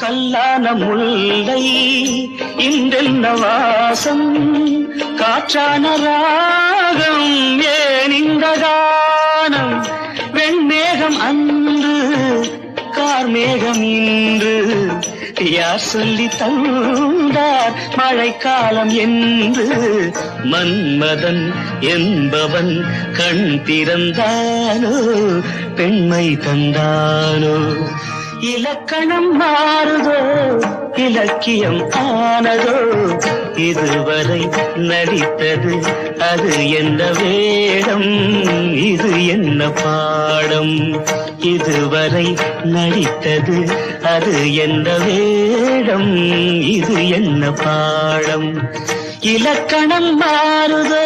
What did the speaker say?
கல்லான முல்லை இன்றென்ன வாசம், காற்றான ராகம் ஏன் இந்த கானம், வெண்மேகம் அன்று கார்மேகம் இன்று, யார் சொல்லி தந்தார் மழைக்காலம் என்று, மன்மதன் என்பவன் கண் திறந்தானோ பெண்மை தந்தானோ, இலக்கணம் மாறுதோ இலக்கியம் ஆனதோ, இதுவரை நடித்தது அது என்ன வேடம், இது என்ன பாடம், இதுவரை நடித்தது அது என்ன வேடம், இது என்ன பாடம், இலக்கணம் மாறுதோ.